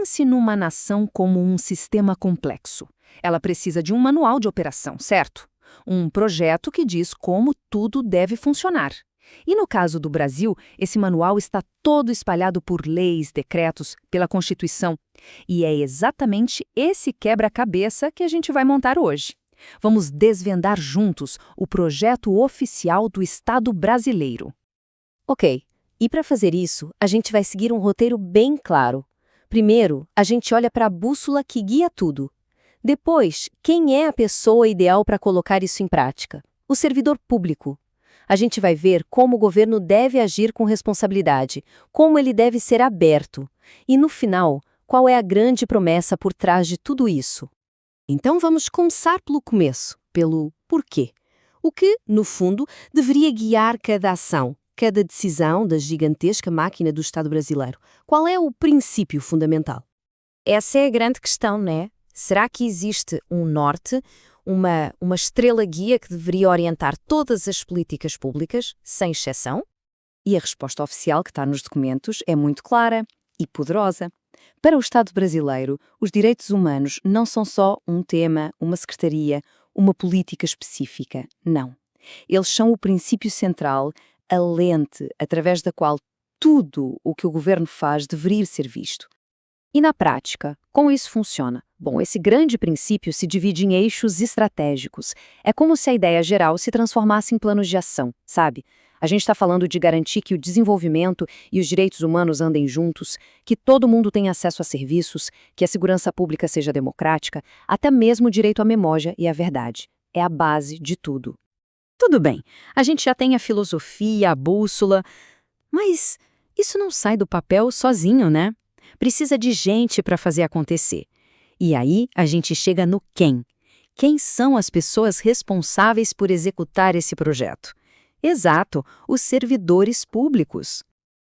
Pense numa nação como um sistema complexo. Ela precisa de um manual de operação, certo? Um projeto que diz como tudo deve funcionar. E no caso do Brasil, esse manual está todo espalhado por leis, decretos, pela Constituição. E é exatamente esse quebra-cabeça que a gente vai montar hoje. Vamos desvendar juntos o projeto oficial do Estado brasileiro. Ok, e para fazer isso, a gente vai seguir um roteiro bem claro. Primeiro, a gente olha para a bússola que guia tudo. Depois, quem é a pessoa ideal para colocar isso em prática? O servidor público. A gente vai ver como o governo deve agir com responsabilidade, como ele deve ser aberto. E, no final, qual é a grande promessa por trás de tudo isso? Então vamos começar pelo começo, pelo porquê. O que, no fundo, deveria guiar cada ação, cada decisão da gigantesca máquina do Estado brasileiro? Qual é o princípio fundamental? Essa é a grande questão, né? Será que existe um norte, uma estrela guia que deveria orientar todas as políticas públicas, sem exceção? E a resposta oficial que está nos documentos é muito clara e poderosa. Para o Estado brasileiro, os direitos humanos não são só um tema, uma secretaria, uma política específica. Não. Eles são o princípio central, a lente através da qual tudo o que o governo faz deveria ser visto. E na prática, como isso funciona? Bom, esse grande princípio se divide em eixos estratégicos. É como se a ideia geral se transformasse em planos de ação, sabe? A gente está falando de garantir que o desenvolvimento e os direitos humanos andem juntos, que todo mundo tenha acesso a serviços, que a segurança pública seja democrática, até mesmo o direito à memória e à verdade. É a base de tudo. Tudo bem, a gente já tem a filosofia, a bússola, mas isso não sai do papel sozinho, né? Precisa de gente para fazer acontecer. E aí a gente chega no quem. Quem são as pessoas responsáveis por executar esse projeto? Exato, os servidores públicos.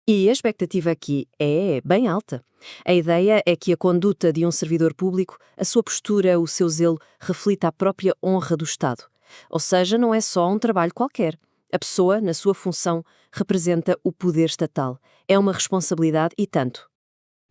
E a expectativa aqui é bem alta. A ideia é que a conduta de um servidor público, a sua postura, o seu zelo, reflita a própria honra do Estado. Ou seja, não é só um trabalho qualquer. A pessoa, na sua função, representa o poder estatal. É uma responsabilidade e tanto.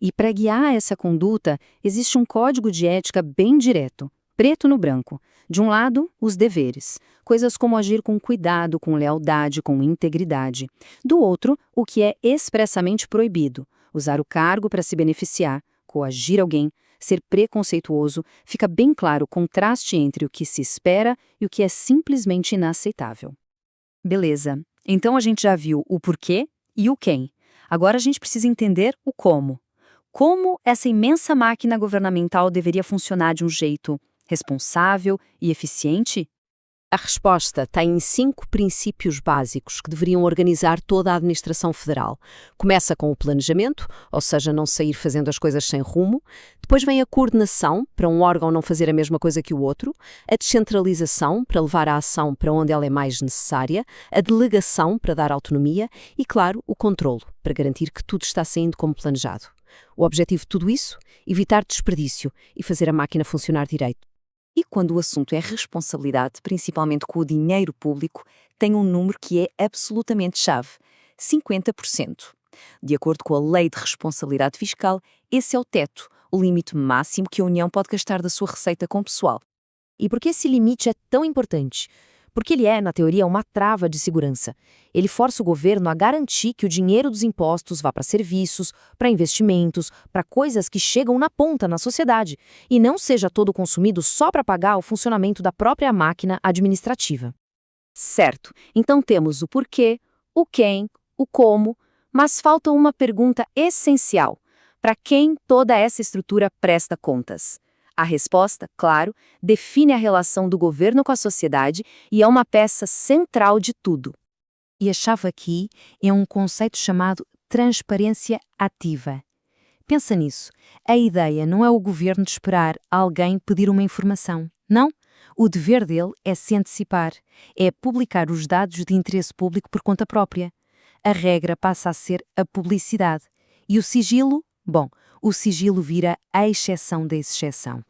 E para guiar essa conduta, existe um código de ética bem direto, preto no branco. De um lado, os deveres, coisas como agir com cuidado, com lealdade, com integridade. Do outro, o que é expressamente proibido, usar o cargo para se beneficiar, coagir alguém, ser preconceituoso. Fica bem claro o contraste entre o que se espera e o que é simplesmente inaceitável. Beleza, então a gente já viu o porquê e o quem. Agora a gente precisa entender o como. Como essa imensa máquina governamental deveria funcionar de um jeito responsável e eficiente? A resposta está em 5 princípios básicos que deveriam organizar toda a administração federal. Começa com o planejamento, ou seja, não sair fazendo as coisas sem rumo. Depois vem a coordenação, para um órgão não fazer a mesma coisa que o outro. A descentralização, para levar a ação para onde ela é mais necessária. A delegação, para dar autonomia. E, claro, o controlo, para garantir que tudo está saindo como planejado. O objetivo de tudo isso? Evitar desperdício e fazer a máquina funcionar direito. E quando o assunto é responsabilidade, principalmente com o dinheiro público, tem um número que é absolutamente chave: 50%. De acordo com a Lei de Responsabilidade Fiscal, esse é o teto, o limite máximo que a União pode gastar da sua receita com o pessoal. E por que esse limite é tão importante? Porque ele é, na teoria, uma trava de segurança. Ele força o governo a garantir que o dinheiro dos impostos vá para serviços, para investimentos, para coisas que chegam na ponta na sociedade, e não seja todo consumido só para pagar o funcionamento da própria máquina administrativa. Certo, então temos o porquê, o quem, o como, mas falta uma pergunta essencial: para quem toda essa estrutura presta contas? A resposta, claro, define a relação do governo com a sociedade e é uma peça central de tudo. E a chave aqui é um conceito chamado transparência ativa. Pensa nisso. A ideia não é o governo de esperar alguém pedir uma informação. Não. O dever dele é se antecipar, é publicar os dados de interesse público por conta própria. A regra passa a ser a publicidade. E o sigilo? Bom, o sigilo vira a exceção da exceção.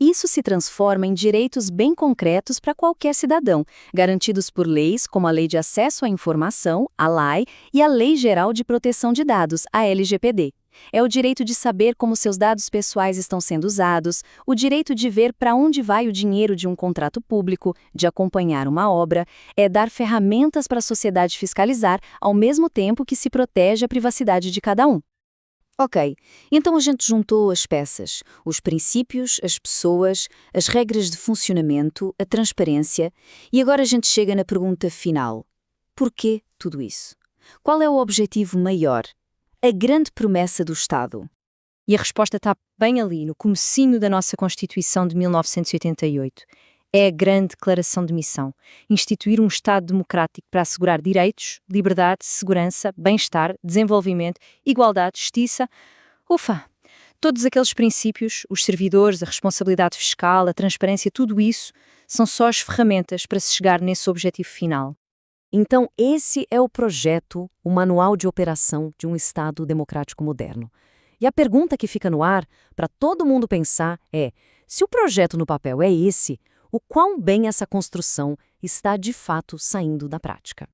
Isso se transforma em direitos bem concretos para qualquer cidadão, garantidos por leis como a Lei de Acesso à Informação, a LAI, e a Lei Geral de Proteção de Dados, a LGPD. É o direito de saber como seus dados pessoais estão sendo usados, o direito de ver para onde vai o dinheiro de um contrato público, de acompanhar uma obra, é dar ferramentas para a sociedade fiscalizar, ao mesmo tempo que se protege a privacidade de cada um. Ok, então a gente juntou as peças, os princípios, as pessoas, as regras de funcionamento, a transparência, e agora a gente chega na pergunta final. Porquê tudo isso? Qual é o objetivo maior? A grande promessa do Estado? E a resposta está bem ali, no comecinho da nossa Constituição de 1988. É a grande declaração de missão: instituir um Estado democrático para assegurar direitos, liberdade, segurança, bem-estar, desenvolvimento, igualdade, justiça. Ufa! Todos aqueles princípios, os servidores, a responsabilidade fiscal, a transparência, tudo isso, são só as ferramentas para se chegar nesse objetivo final. Então, esse é o projeto, o manual de operação de um Estado democrático moderno. E a pergunta que fica no ar, para todo mundo pensar, é: se o projeto no papel é esse, o quão bem essa construção está de fato saindo da prática?